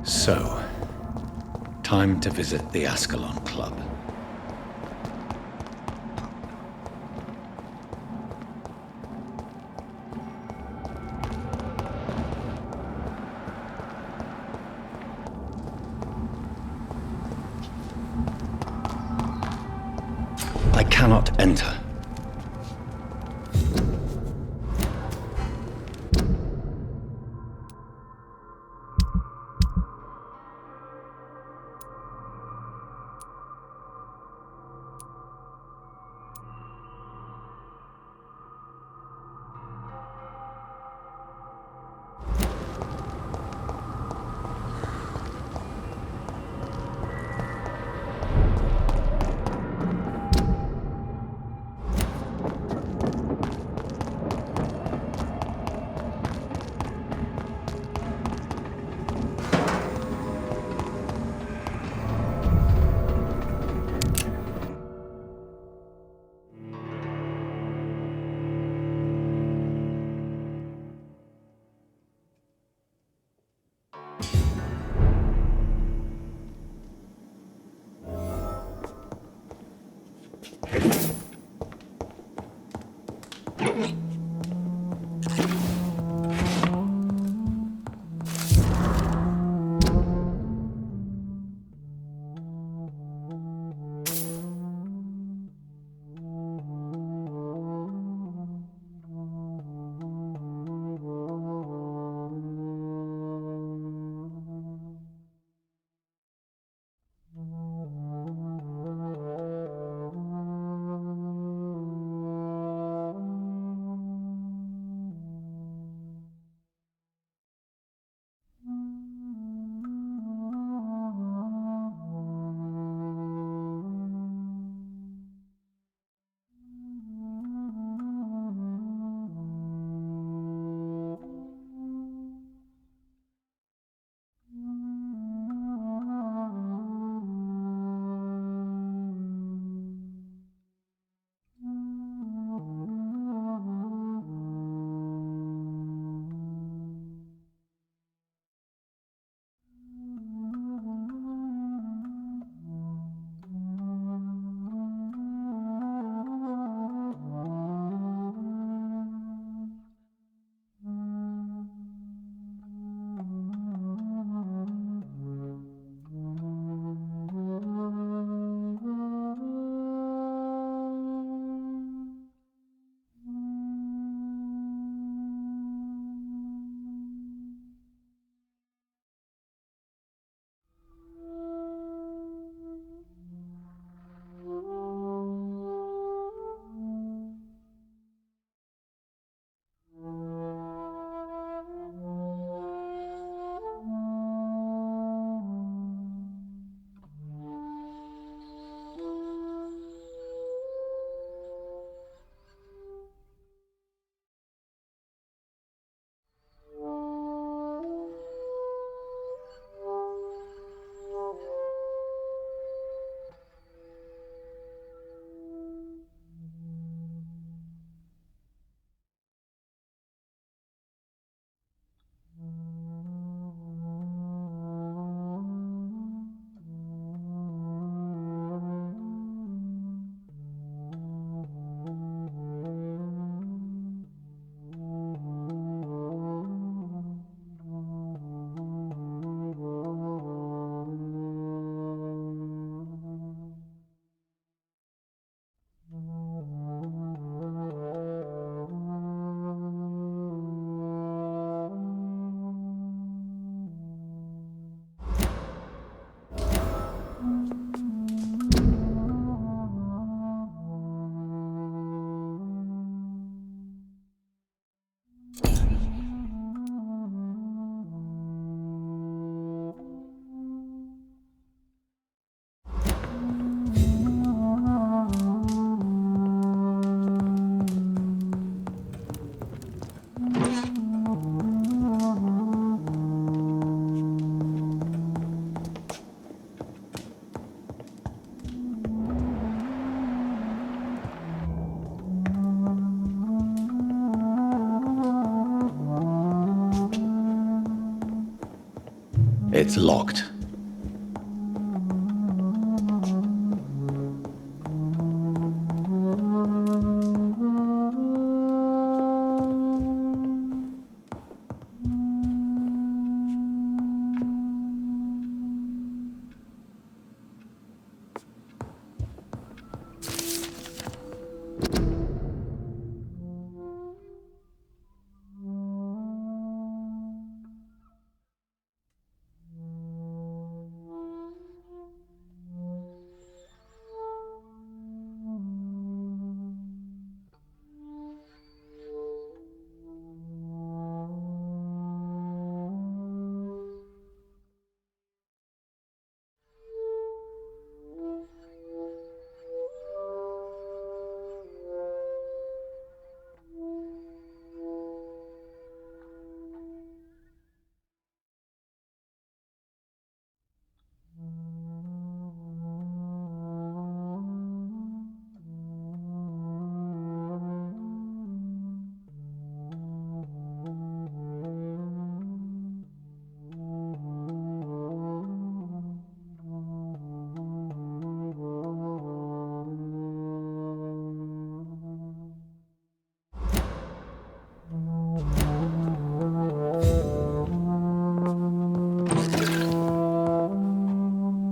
So, time to visit the Ascalon Club. I cannot enter. It's locked.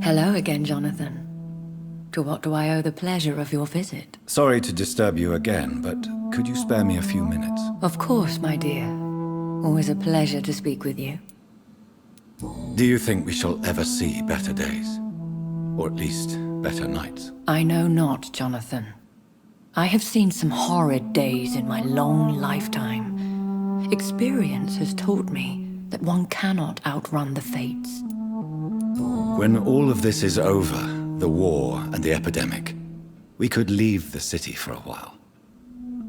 Hello again, Jonathan. To what do I owe the pleasure of your visit? Sorry to disturb you again, but could you spare me a few minutes? Of course, my dear. Always a pleasure to speak with you. Do you think we shall ever see better days? Or at least better nights? I know not, Jonathan. I have seen some horrid days in my long lifetime. Experience has taught me that one cannot outrun the fates. When all of this is over, the war and the epidemic, we could leave the city for a while.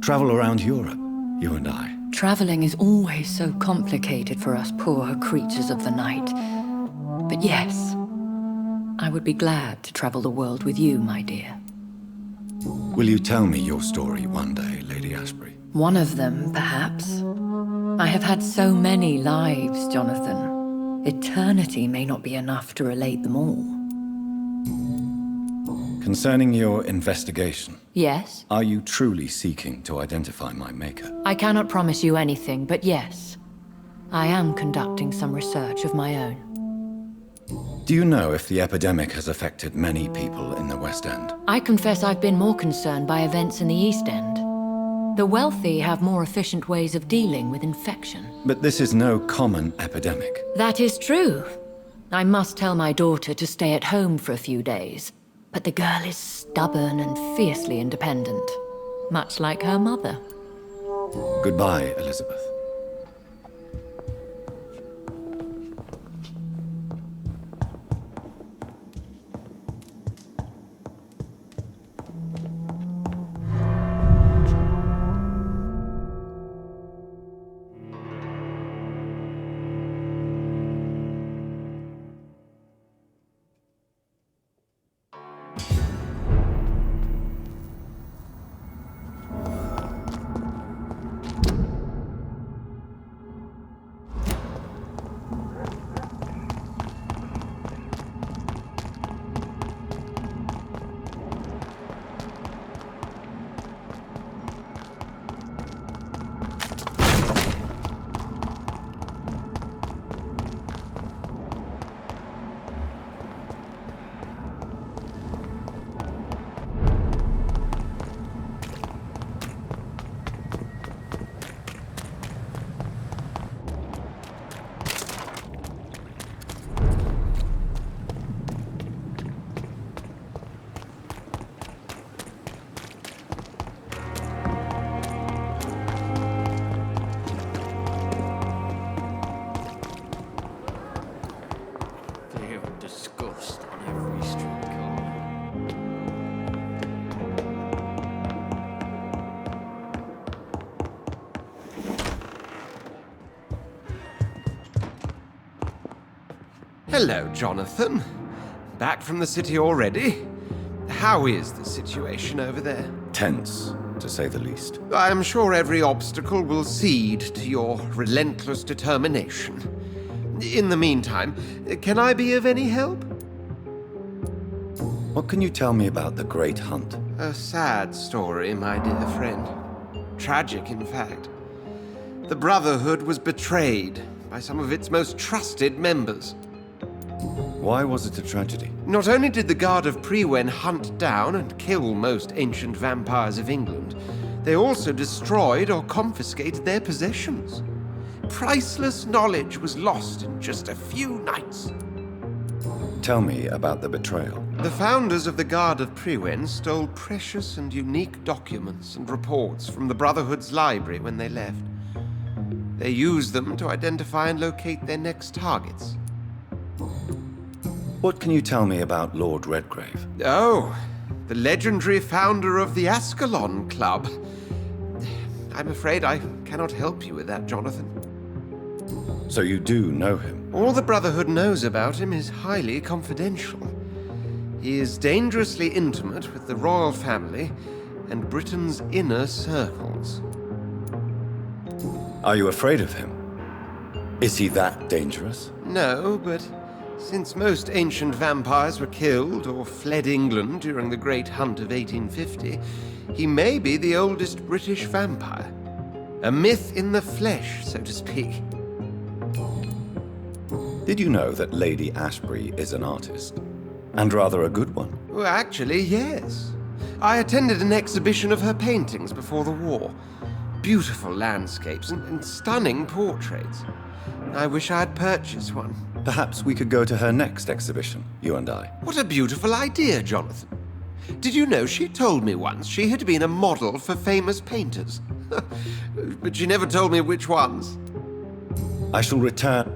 Travel around Europe, you and I. Traveling is always so complicated for us poor creatures of the night. But yes, I would be glad to travel the world with you, my dear. Will you tell me your story one day, Lady Ashbury? One of them, perhaps. I have had so many lives, Jonathan. Eternity may not be enough to relate them all. Concerning your investigation. Yes? Are you truly seeking to identify my maker? I cannot promise you anything, but yes. I am conducting some research of my own. Do you know if the epidemic has affected many people in the West End? I confess I've been more concerned by events in the East End. The wealthy have more efficient ways of dealing with infection. But this is no common epidemic. That is true. I must tell my daughter to stay at home for a few days. But the girl is stubborn and fiercely independent. Much like her mother. Goodbye, Elizabeth. Hello, Jonathan. Back from the city already? How is the situation over there? Tense, to say the least. I am sure every obstacle will cede to your relentless determination. In the meantime, can I be of any help? What can you tell me about the Great Hunt? A sad story, my dear friend. Tragic, in fact. The Brotherhood was betrayed by some of its most trusted members. Why was it a tragedy? Not only did the Guard of Priwen hunt down and kill most ancient vampires of England, they also destroyed or confiscated their possessions. Priceless knowledge was lost in just a few nights. Tell me about the betrayal. The founders of the Guard of Priwen stole precious and unique documents and reports from the Brotherhood's library when they left. They used them to identify and locate their next targets. What can you tell me about Lord Redgrave? Oh, the legendary founder of the Ascalon Club. I'm afraid I cannot help you with that, Jonathan. So you do know him? All the Brotherhood knows about him is highly confidential. He is dangerously intimate with the royal family and Britain's inner circles. Are you afraid of him? Is he that dangerous? No, but since most ancient vampires were killed or fled England during the Great Hunt of 1850, he may be the oldest British vampire. A myth in the flesh, so to speak. Did you know that Lady Ashbury is an artist? And rather a good one. Well, actually, yes. I attended an exhibition of her paintings before the war. Beautiful landscapes and stunning portraits. I wish I had purchased one. Perhaps we could go to her next exhibition, you and I. What a beautiful idea, Jonathan. Did you know she told me once she had been a model for famous painters? But she never told me which ones. I shall return.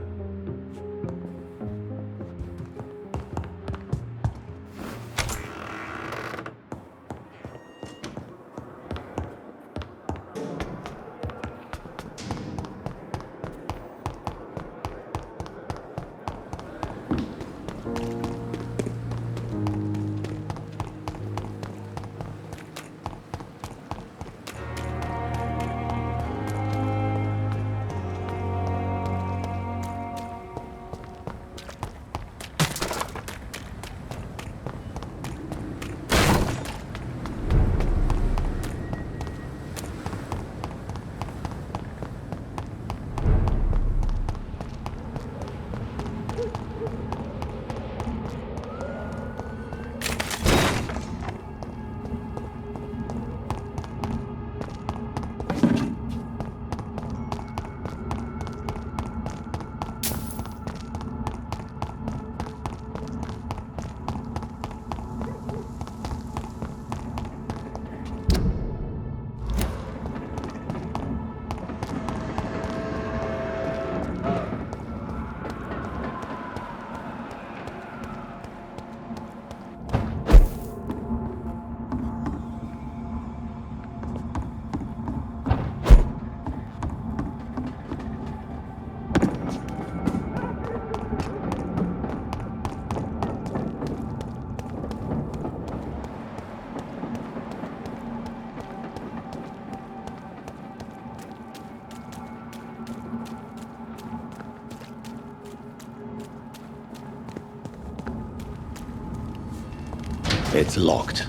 It's locked.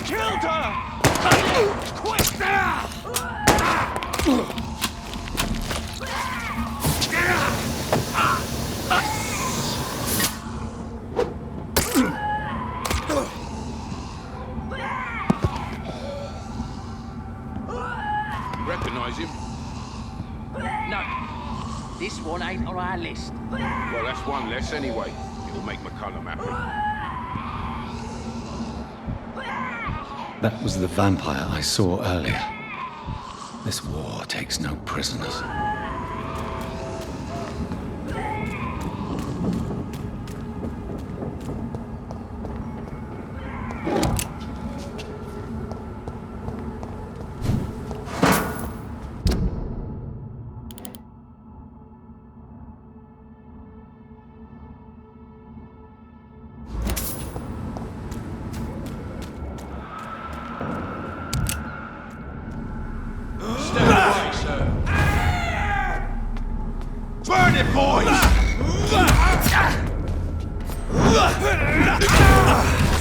Killed her! Quick now! Recognize him? No, this one ain't on our list. Well, that's one less anyway. It'll make McCullum happy. That was the vampire I saw earlier. This war takes no prisoners. boys!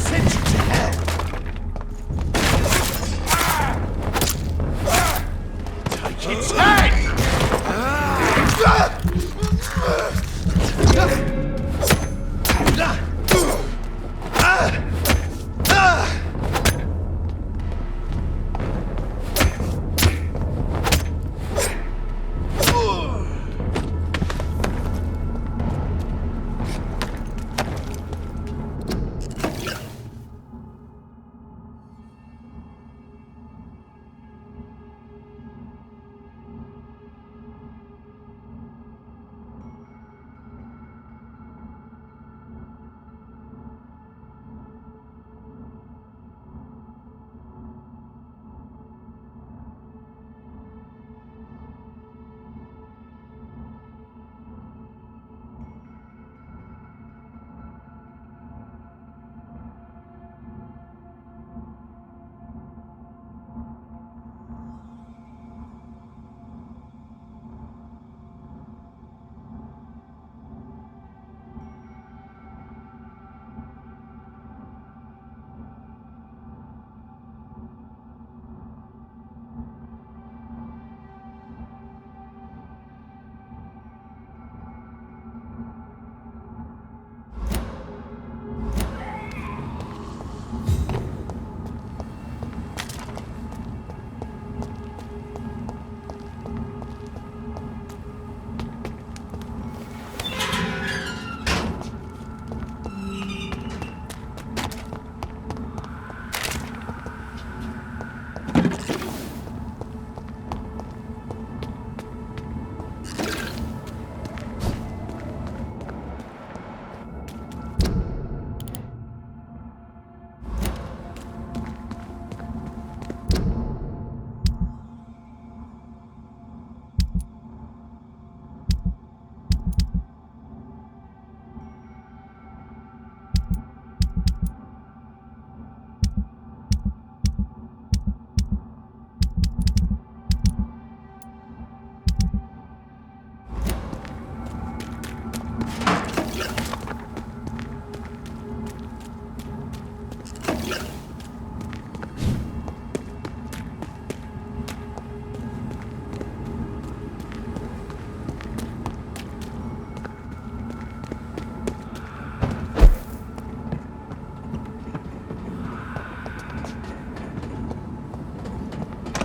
Send you to hell! Take its head!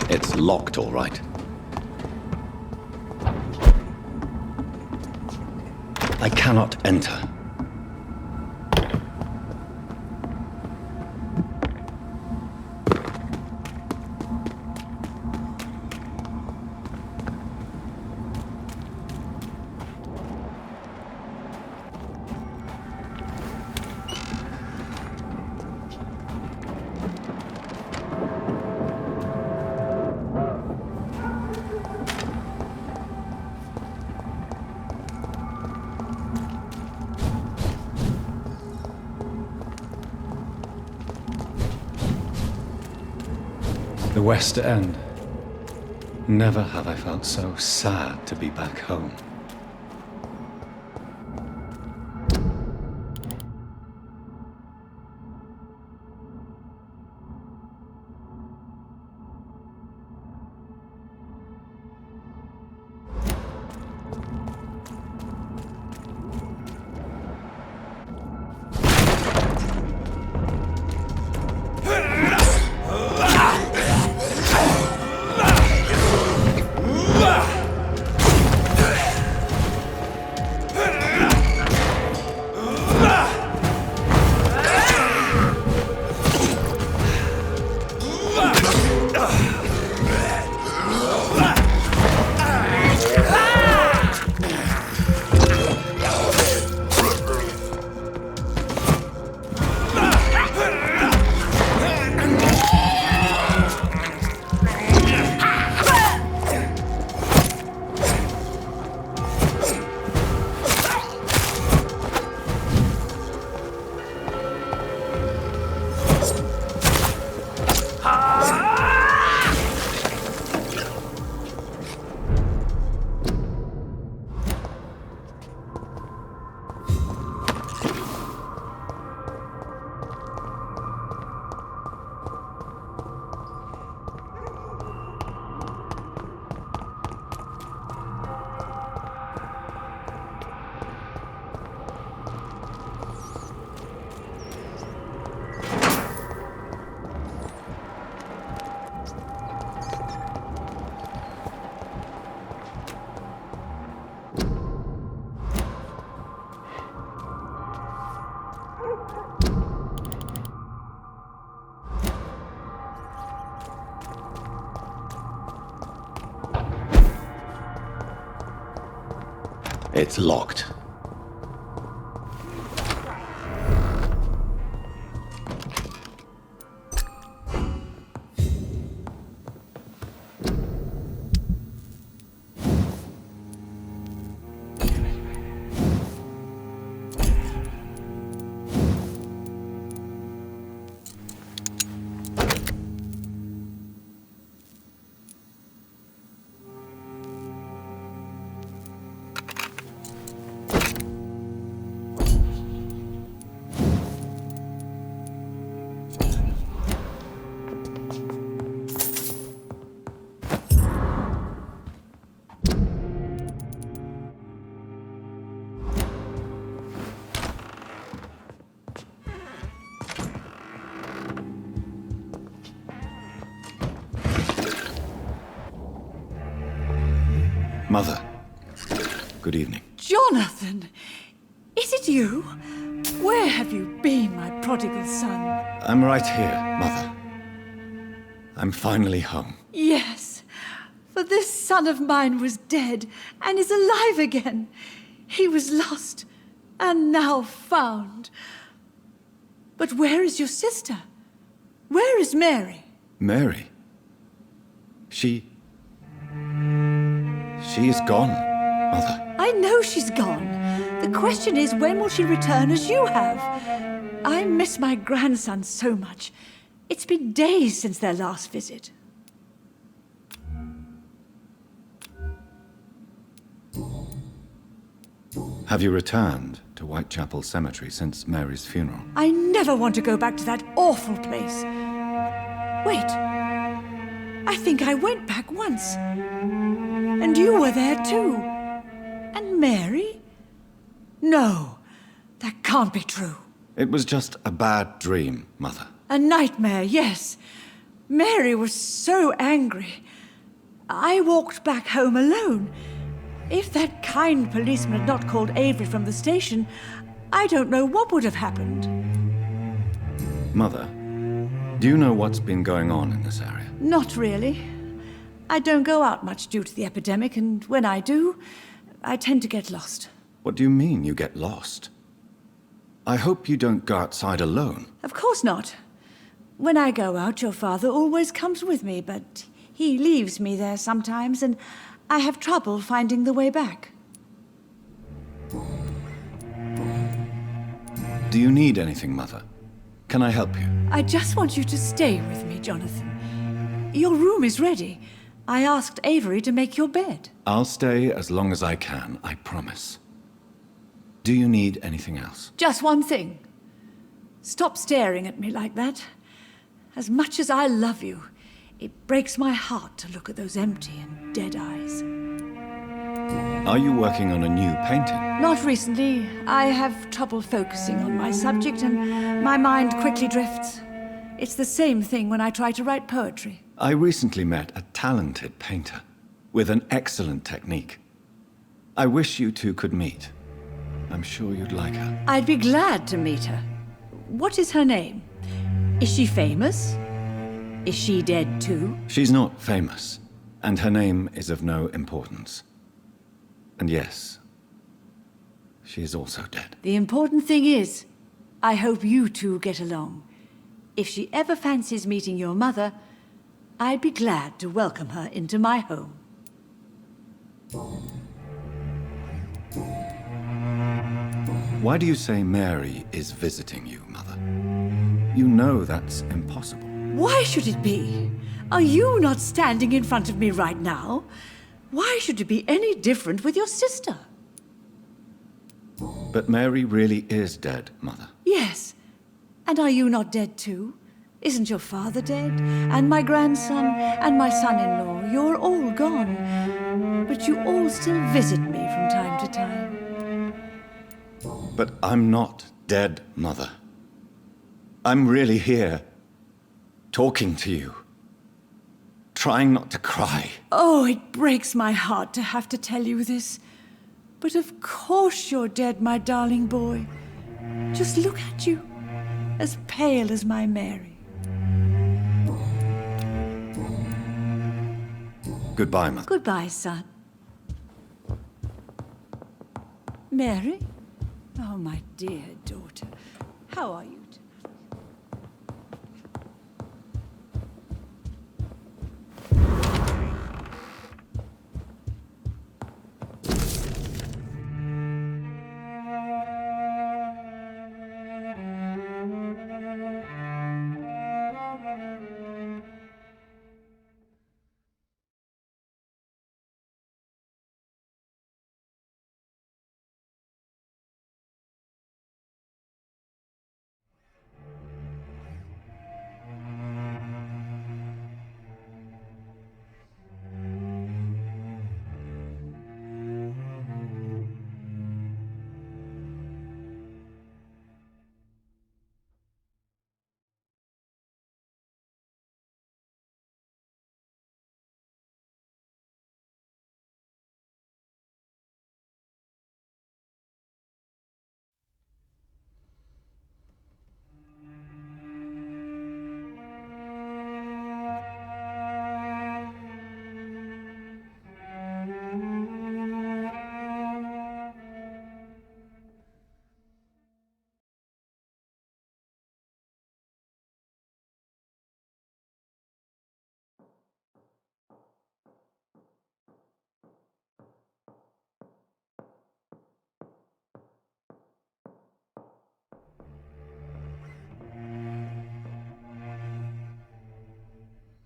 It's locked, all right. I cannot enter. The West End. Never have I felt so sad to be back home. It's locked. Mother, good evening. Jonathan! Is it you? Where have you been, my prodigal son? I'm right here, Mother. I'm finally home. Yes, for this son of mine was dead and is alive again. He was lost and now found. But where is your sister? Where is Mary? Mary? She is gone, Mother. I know she's gone. The question is, when will she return as you have? I miss my grandson so much. It's been days since their last visit. Have you returned to Whitechapel Cemetery since Mary's funeral? I never want to go back to that awful place. Wait. I think I went back once. And you were there too. And Mary? No, that can't be true. It was just a bad dream, Mother. A nightmare, yes. Mary was so angry. I walked back home alone. If that kind policeman had not called Avery from the station, I don't know what would have happened. Mother, do you know what's been going on in this area? Not really. I don't go out much due to the epidemic, and when I do, I tend to get lost. What do you mean you get lost? I hope you don't go outside alone. Of course not. When I go out, your father always comes with me, but he leaves me there sometimes, and I have trouble finding the way back. Do you need anything, Mother? Can I help you? I just want you to stay with me, Jonathan. Your room is ready. I asked Avery to make your bed. I'll stay as long as I can, I promise. Do you need anything else? Just one thing. Stop staring at me like that. As much as I love you, it breaks my heart to look at those empty and dead eyes. Are you working on a new painting? Not recently. I have trouble focusing on my subject, and my mind quickly drifts. It's the same thing when I try to write poetry. I recently met a talented painter with an excellent technique. I wish you two could meet. I'm sure you'd like her. I'd be glad to meet her. What is her name? Is she famous? Is she dead too? She's not famous, and her name is of no importance. And yes, she is also dead. The important thing is, I hope you two get along. If she ever fancies meeting your mother, I'd be glad to welcome her into my home. Why do you say Mary is visiting you, Mother? You know that's impossible. Why should it be? Are you not standing in front of me right now? Why should it be any different with your sister? But Mary really is dead, Mother. Yes. And are you not dead too? Isn't your father dead? And my grandson? And my son-in-law? You're all gone. But you all still visit me from time to time. But I'm not dead, Mother. I'm really here, talking to you, trying not to cry. Oh, it breaks my heart to have to tell you this. But of course you're dead, my darling boy. Just look at you, as pale as my Mary. Goodbye, Mother. Goodbye, son. Mary? Oh, my dear daughter. How are you?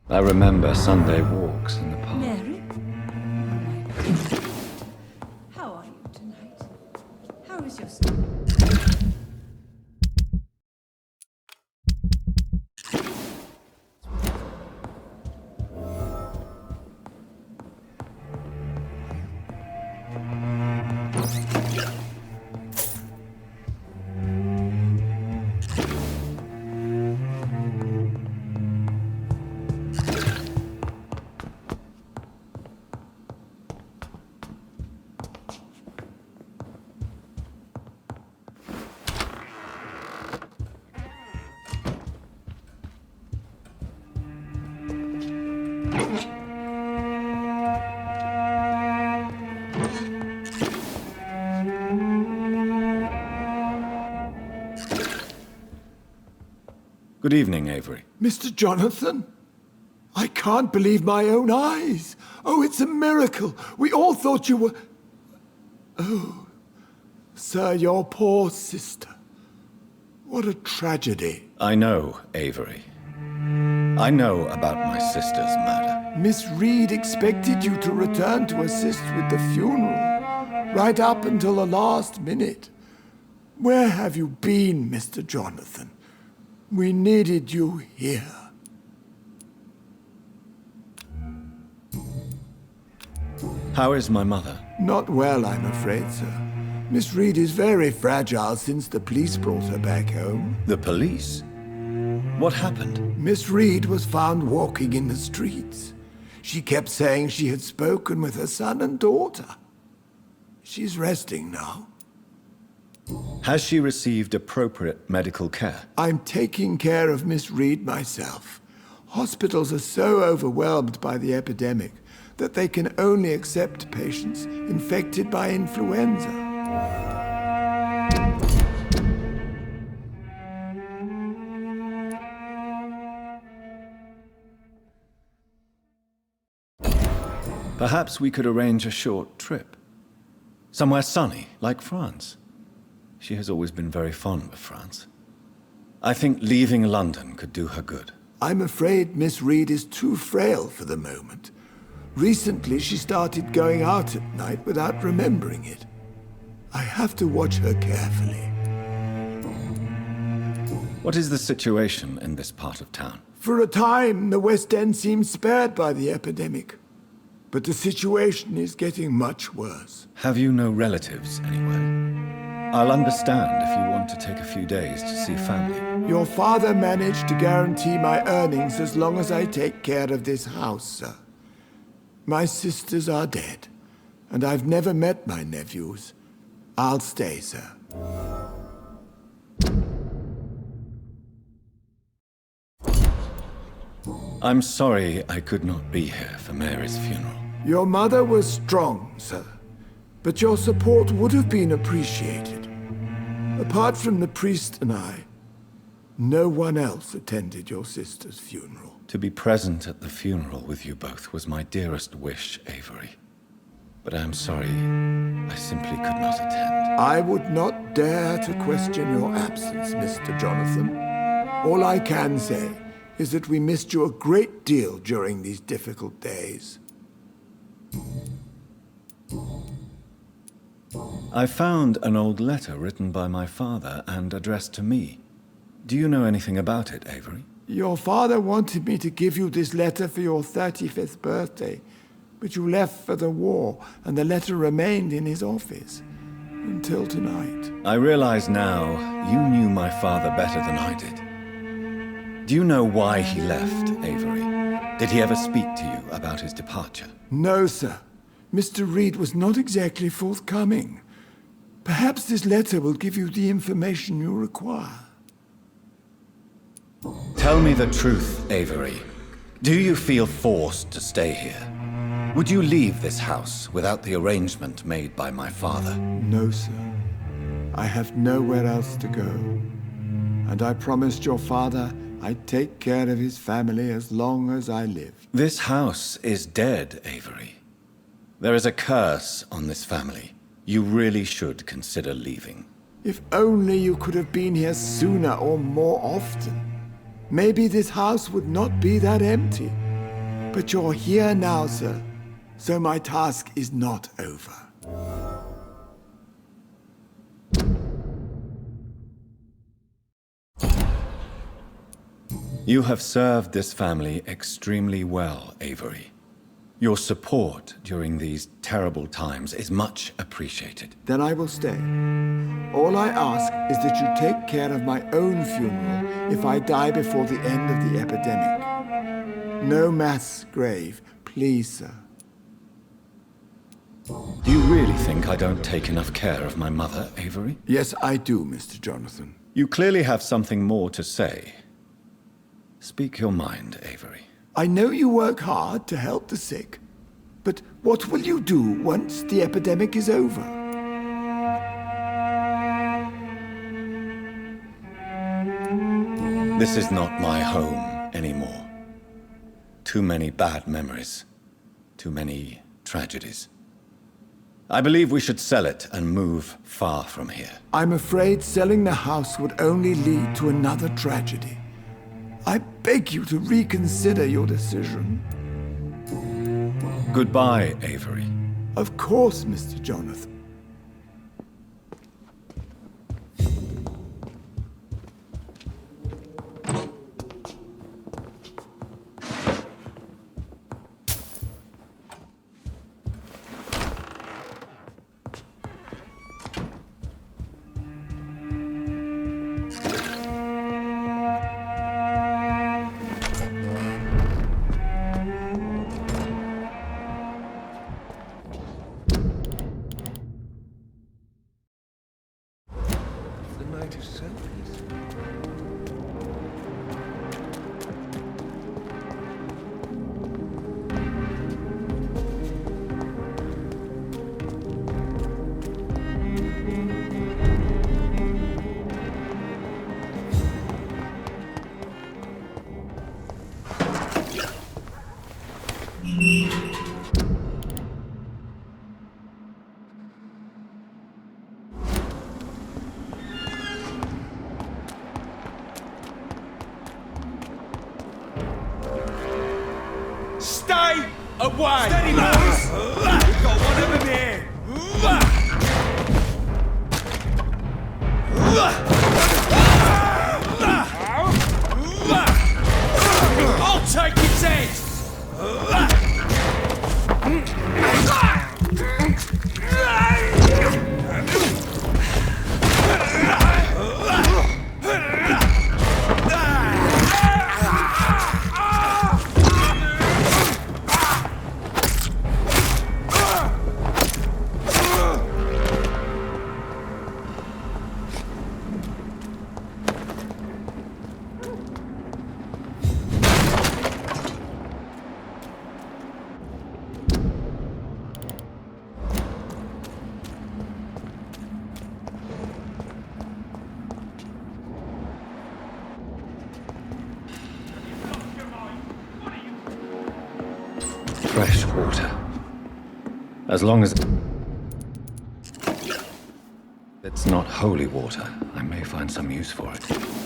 I remember Sunday walks in the park. Mary? Oh, my dear. How are you tonight? How is your sleep? Good evening, Avery. Mr. Jonathan? I can't believe my own eyes. Oh, it's a miracle. We all thought you were... Oh, sir, your poor sister. What a tragedy. I know, Avery. I know about my sister's murder. Miss Reed expected you to return to assist with the funeral, right up until the last minute. Where have you been, Mr. Jonathan? We needed you here. How is my mother? Not well, I'm afraid, sir. Miss Reed is very fragile since the police brought her back home. The police? What happened? Miss Reed was found walking in the streets. She kept saying she had spoken with her son and daughter. She's resting now. Has she received appropriate medical care? I'm taking care of Miss Reed myself. Hospitals are so overwhelmed by the epidemic that they can only accept patients infected by influenza. Perhaps we could arrange a short trip. Somewhere sunny, like France. She has always been very fond of France. I think leaving London could do her good. I'm afraid Miss Reed is too frail for the moment. Recently, she started going out at night without remembering it. I have to watch her carefully. What is the situation in this part of town? For a time, the West End seemed spared by the epidemic. But the situation is getting much worse. Have you no relatives anywhere? I'll understand if you want to take a few days to see family. Your father managed to guarantee my earnings as long as I take care of this house, sir. My sisters are dead, and I've never met my nephews. I'll stay, sir. I'm sorry I could not be here for Mary's funeral. Your mother was strong, sir. but your support would have been appreciated. Apart from the priest and I, no one else attended your sister's funeral. To be present at the funeral with you both was my dearest wish, Avery. But I am sorry, I simply could not attend. I would not dare to question your absence, Mr. Jonathan. All I can say is that we missed you a great deal during these difficult days. I found an old letter written by my father and addressed to me. Do you know anything about it, Avery? Your father wanted me to give you this letter for your 35th birthday, but you left for the war, and the letter remained in his office until tonight. I realize now you knew my father better than I did. Do you know why he left, Avery? Did he ever speak to you about his departure? No, sir. Mr. Reed was not exactly forthcoming. Perhaps this letter will give you the information you require. Tell me the truth, Avery. Do you feel forced to stay here? Would you leave this house without the arrangement made by my father? No, sir. I have nowhere else to go. And I promised your father I'd take care of his family as long as I live. This house is dead, Avery. There is a curse on this family. You really should consider leaving. If only you could have been here sooner or more often. Maybe this house would not be that empty. But you're here now, sir, so my task is not over. You have served this family extremely well, Avery. Your support during these terrible times is much appreciated. Then I will stay. All I ask is that you take care of my own funeral if I die before the end of the epidemic. No mass grave, please, sir. Do you really think I don't take enough care of my mother, Avery? Yes, I do, Mr. Jonathan. You clearly have something more to say. Speak your mind, Avery. I know you work hard to help the sick, but what will you do once the epidemic is over? This is not my home anymore. Too many bad memories. Too many tragedies. I believe we should sell it and move far from here. I'm afraid selling the house would only lead to another tragedy. I beg you to reconsider your decision. Goodbye, Avery. Of course, Mr. Jonathan. Stay away! Steady, boys! We've got one of them here! I'll take his head! fresh water. As long as it's not holy water, I may find some use for it.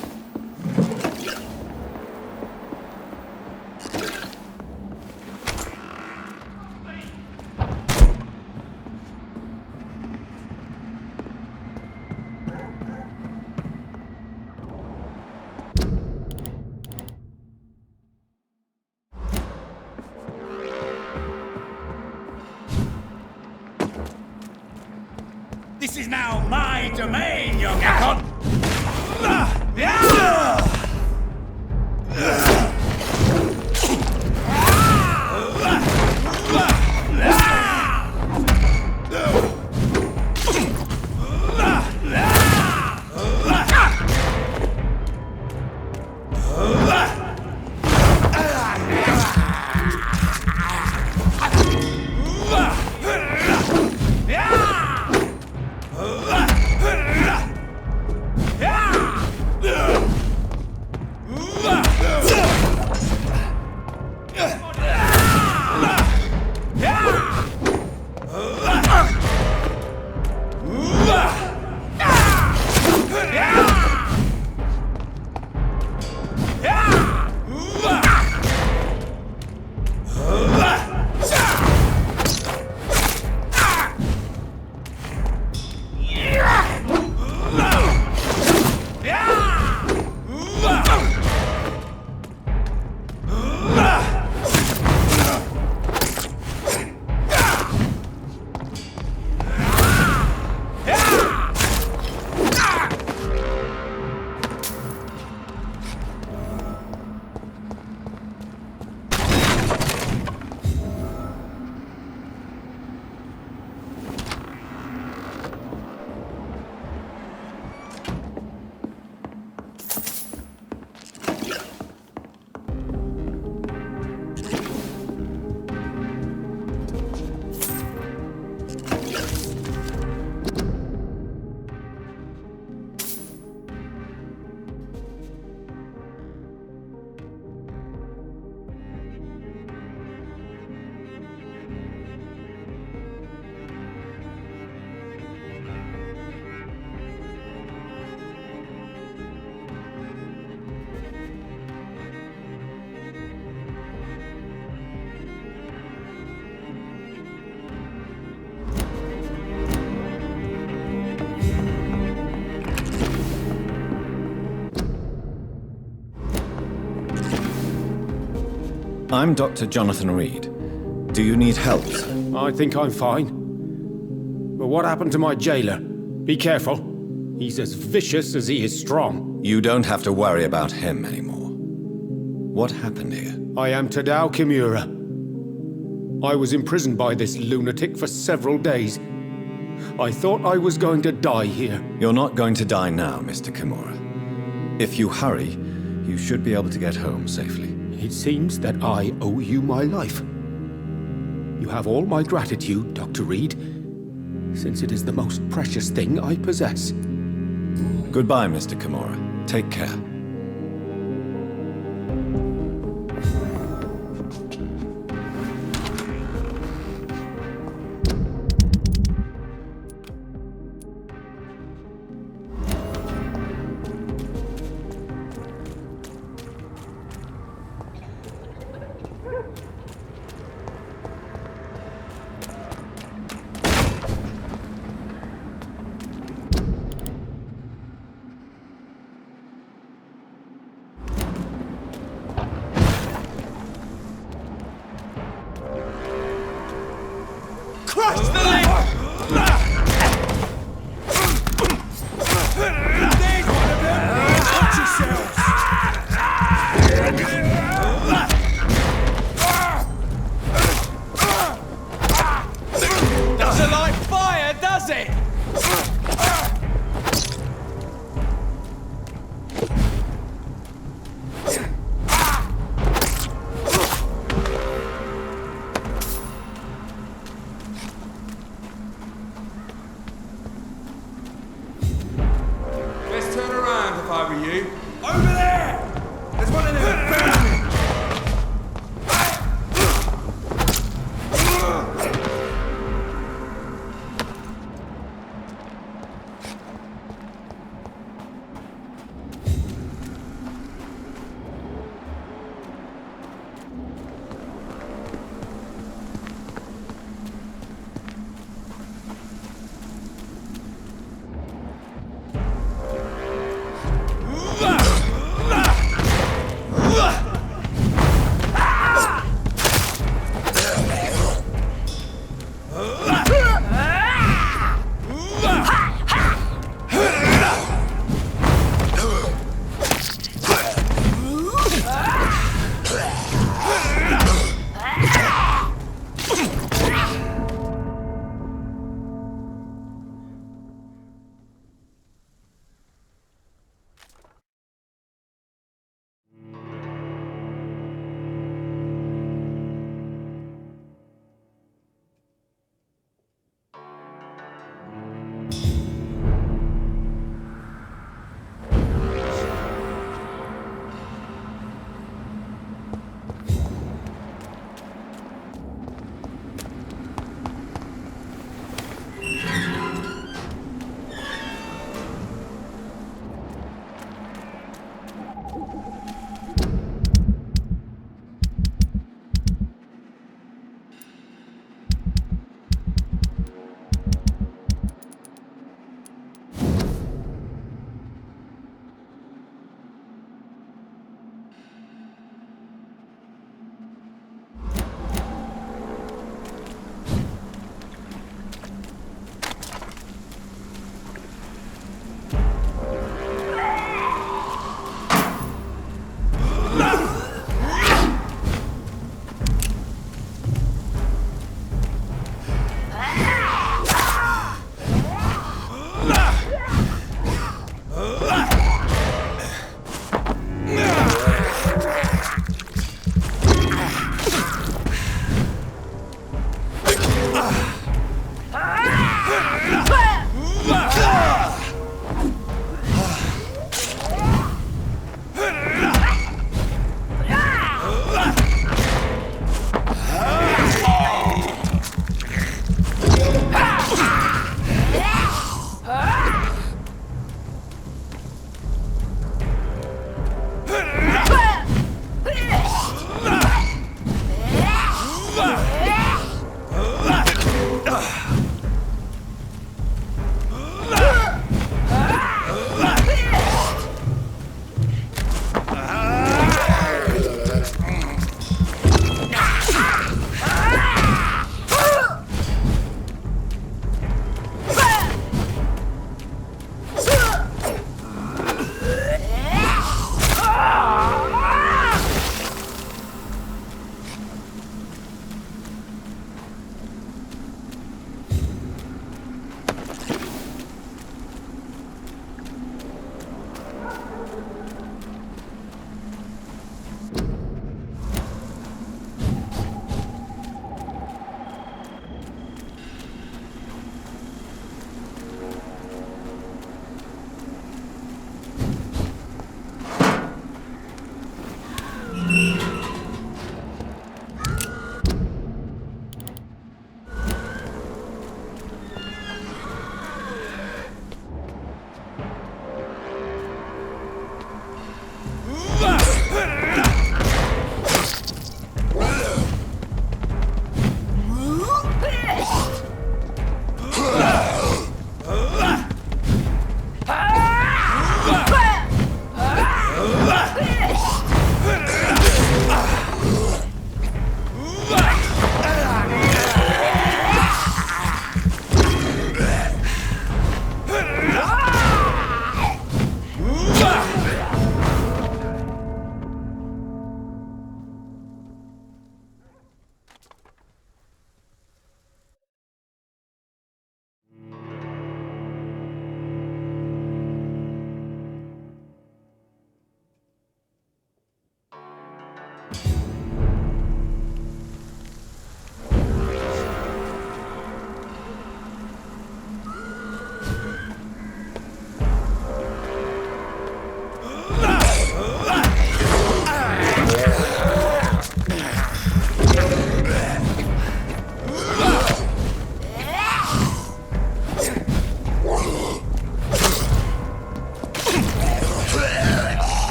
This is now my domain, young con. I'm Dr. Jonathan Reed. Do you need help, sir? I think I'm fine. But what happened to my jailer? Be careful. He's as vicious as he is strong. You don't have to worry about him anymore. What happened here? I am Tadao Kimura. I was imprisoned by this lunatic for several days. I thought I was going to die here. You're not going to die now, Mr. Kimura. If you hurry, you should be able to get home safely. It seems that I owe you my life. You have all my gratitude, Dr. Reed, since it is the most precious thing I possess. Goodbye, Mr. Kimura. Take care.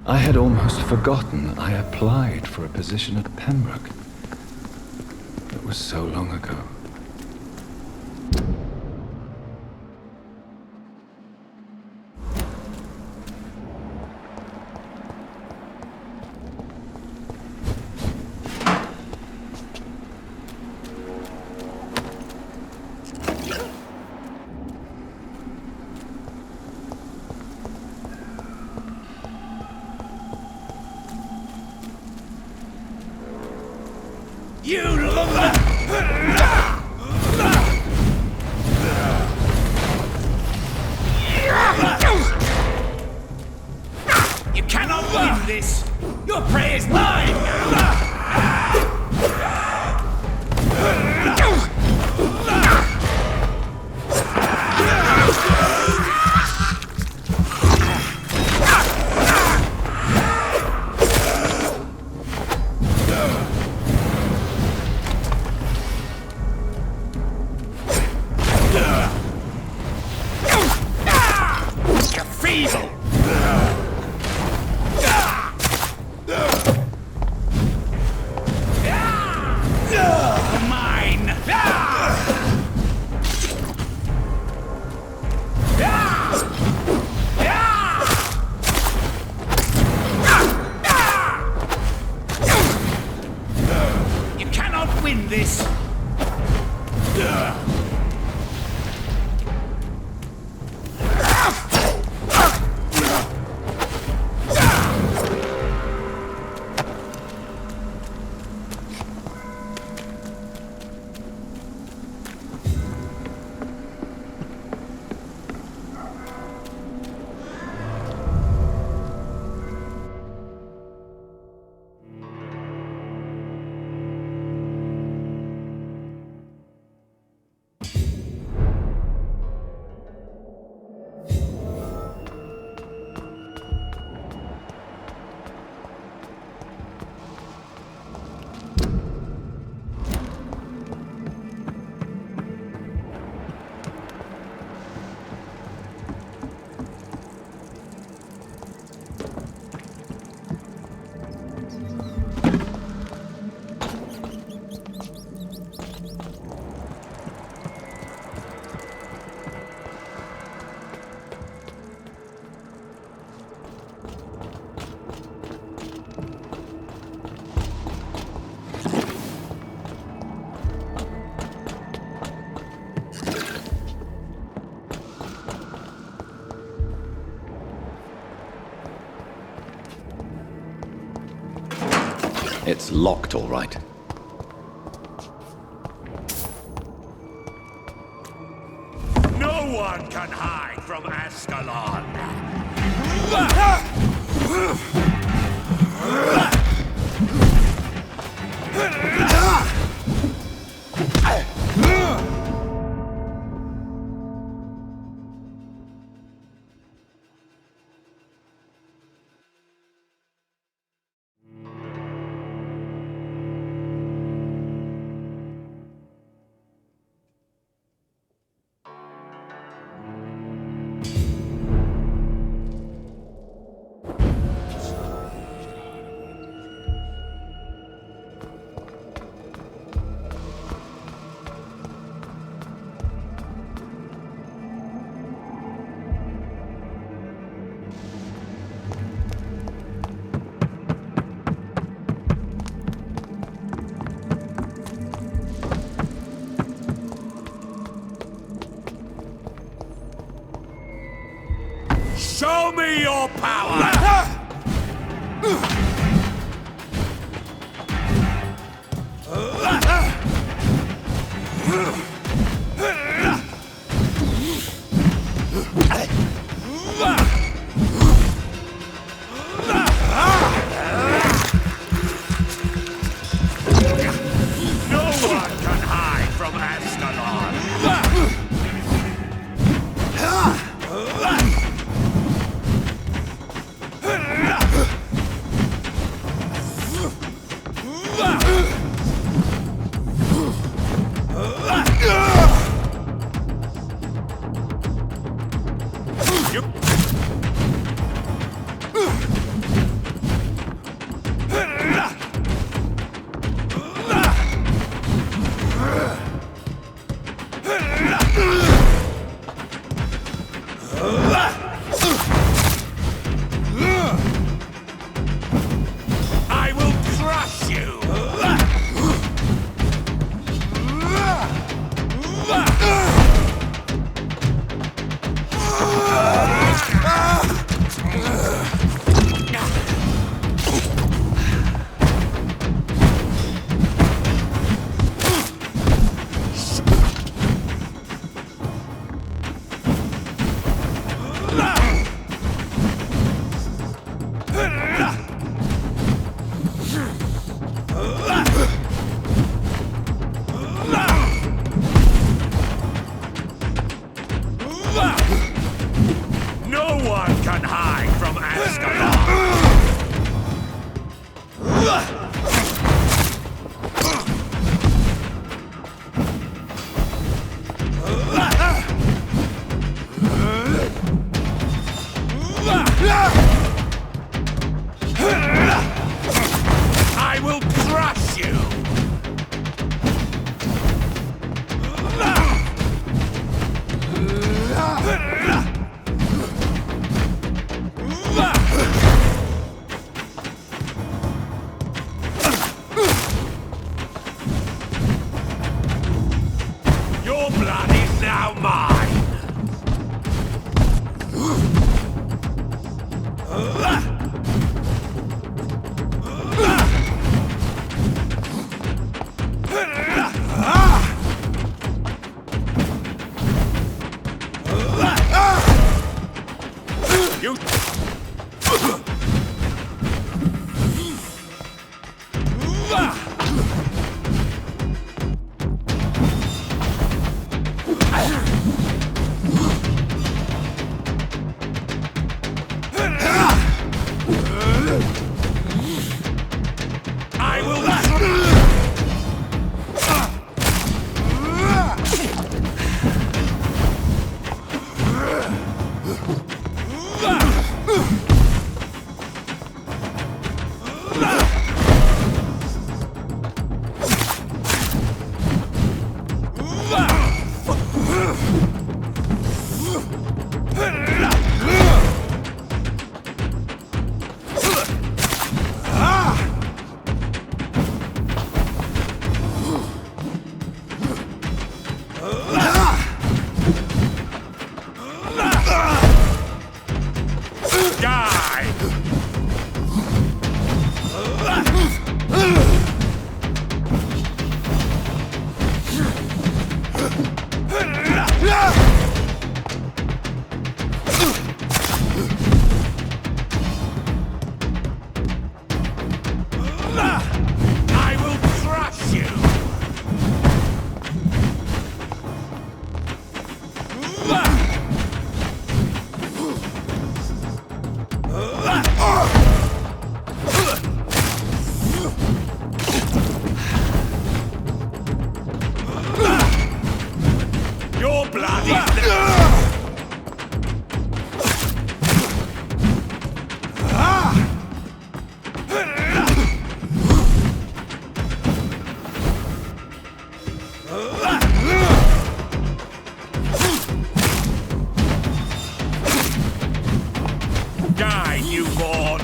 I had almost forgotten I applied for a position at Pembroke. It was so long ago. You cannot win this! Your prey is mine! You're feeble! Mine! You cannot win this! It's locked, all right. No one can hide from Ascalon! Show me your power! No one can hide from Ascalon! can hide from Azkaban! I will crush you! Your blood is now mine! You... I will... I will crush you! Your blood is... Die, newborn!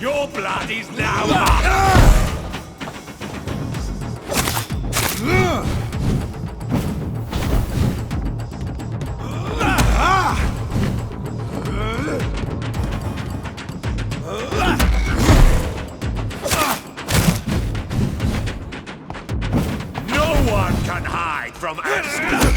Your blood is now up! No one can hide from Azkaban!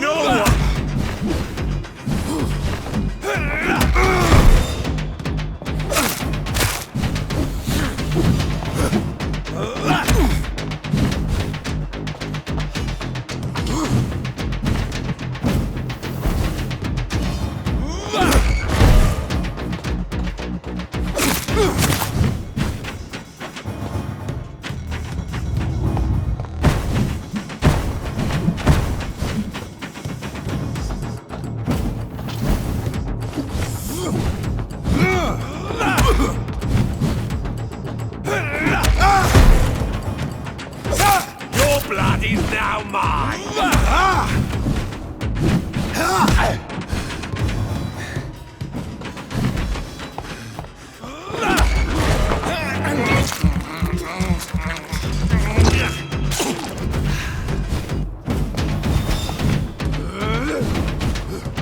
no one! Your blood is now mine!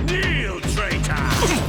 Kneel, traitor!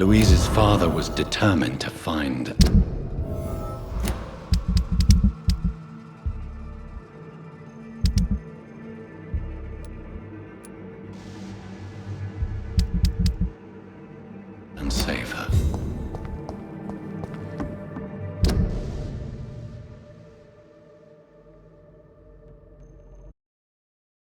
Louise's father was determined to find